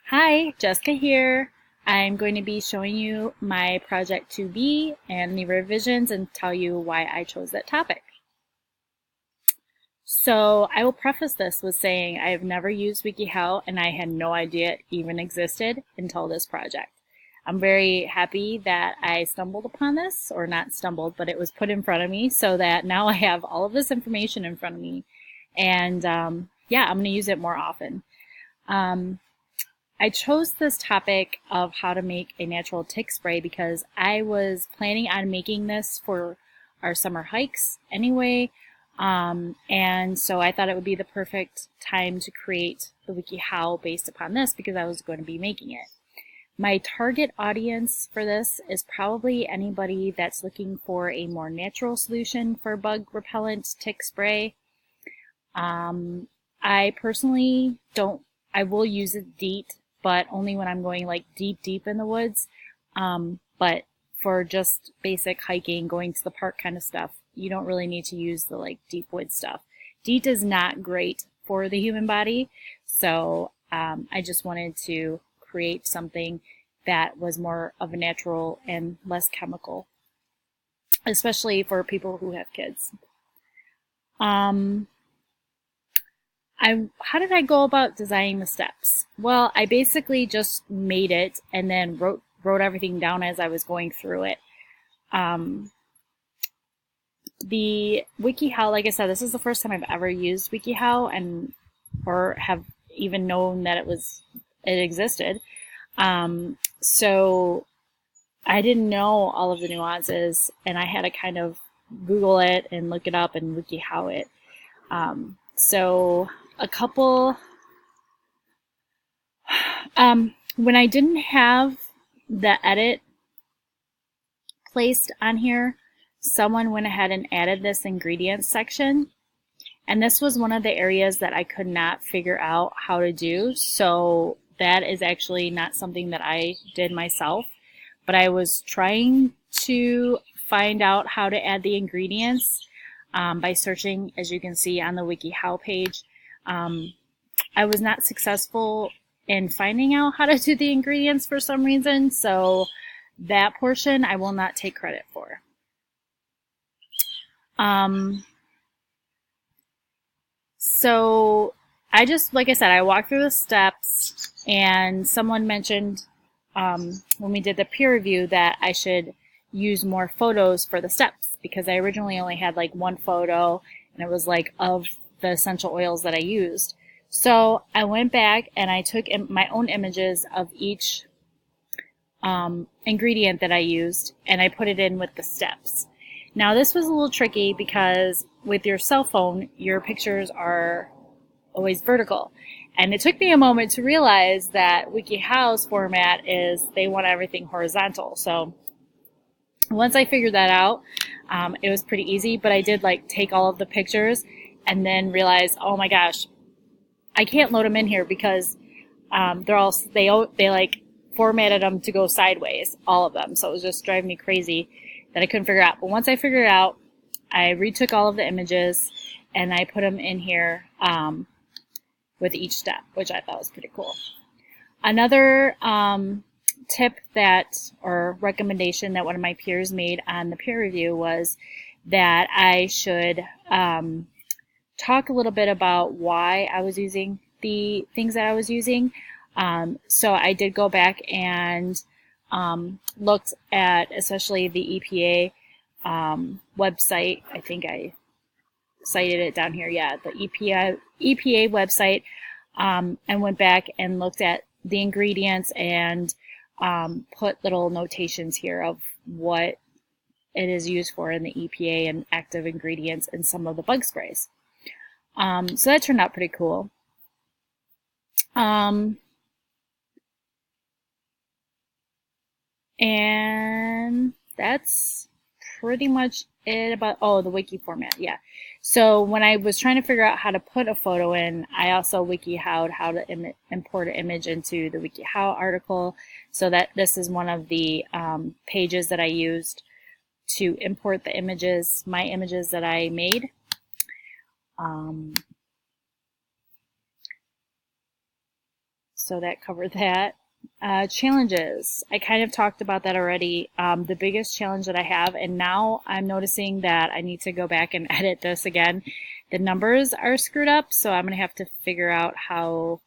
Hi, Jessica here. I'm going to be showing you my Project2B and the revisions and tell you why I chose that topic. So I will preface this with saying I have never used WikiHow and I had no idea it even existed until this project. I'm very happy that I stumbled upon this, or not stumbled, but it was put in front of me so that now I have all of this information in front of me. And yeah, I'm going to use it more often. I chose this topic of how to make a natural tick spray because I was planning on making this for our summer hikes anyway, and so I thought it would be the perfect time to create the WikiHow based upon this because I was going to be making it. My target audience for this is probably anybody that's looking for a more natural solution for bug repellent tick spray. I personally I will use it DEET, but only when I'm going like deep in the woods. But for just basic hiking, going to the park kind of stuff, you don't really need to use the like deep wood stuff. DEET is not great for the human body, so I just wanted to create something that was more of a natural and less chemical, especially for people who have kids. How did I go about designing the steps? Well, I basically just made it and then wrote everything down as I was going through it. The WikiHow, like I said, this is the first time I've ever used WikiHow or have even known that it existed. So I didn't know all of the nuances, and I had to kind of Google it and look it up and WikiHow it. So a couple, when I didn't have the edit placed on here, someone went ahead and added this ingredients section, and this was one of the areas that I could not figure out how to do, so that is actually not something that I did myself, but I was trying to find out how to add the ingredients by searching, as you can see on the WikiHow page. I was not successful in finding out how to do the ingredients for some reason, so that portion I will not take credit for. So I just, like I said, I walked through the steps, and someone mentioned when we did the peer review that I should use more photos for the steps because I originally only had like one photo, and it was like of the essential oils that I used. So I went back and I took my own images of each ingredient that I used, and I put it in with the steps. Now this was a little tricky because with your cell phone, your pictures are always vertical. And it took me a moment to realize that WikiHow's format is they want everything horizontal. So once I figured that out, it was pretty easy, but I did like take all of the pictures and then realize, oh my gosh, I can't load them in here because they like formatted them to go sideways, all of them. So it was just driving me crazy that I couldn't figure out. But once I figured it out, I retook all of the images and I put them in here with each step, which I thought was pretty cool. Another tip or recommendation that one of my peers made on the peer review was that I should talk a little bit about why I was using the things that I was using. So I did go back and looked at especially the EPA website. I think I cited it down here. Yeah, the EPA website, and went back and looked at the ingredients and put little notations here of what it is used for in the EPA and active ingredients in some of the bug sprays. So that turned out pretty cool. And that's pretty much it about, the wiki format, yeah. So when I was trying to figure out how to put a photo in, I also WikiHow'd how to import an image into the WikiHow article, so that this is one of the pages that I used to import the images, my images that I made. So that covered that. Challenges. I kind of talked about that already. The biggest challenge that I have, and now I'm noticing that I need to go back and edit this again. The numbers are screwed up, so I'm going to have to figure out how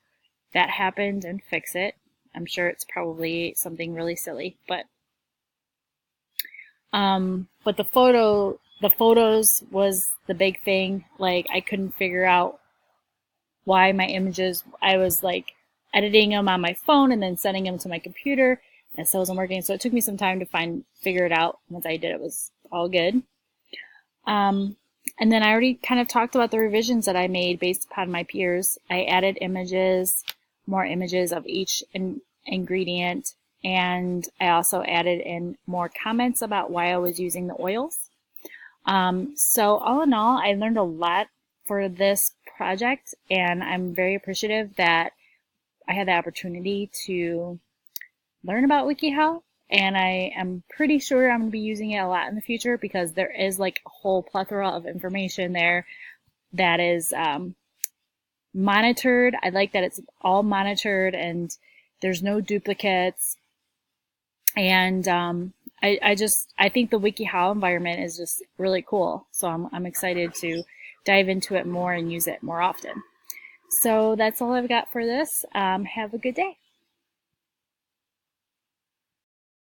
that happened and fix it. I'm sure it's probably something really silly, but the photos was the big thing. Like, I couldn't figure out why my images, I was like editing them on my phone and then sending them to my computer, and it still wasn't working. So it took me some time to figure it out. Once I did, it was all good. And then I already kind of talked about the revisions that I made based upon my peers. I added images, more images of each ingredient, and I also added in more comments about why I was using the oils. So all in all, I learned a lot for this project, and I'm very appreciative that I had the opportunity to learn about WikiHow, and I am pretty sure I'm going to be using it a lot in the future because there is like a whole plethora of information there that is monitored. I like that it's all monitored and there's no duplicates. And I think the WikiHow environment is just really cool. So I'm excited to dive into it more and use it more often. So that's all I've got for this. Have a good day.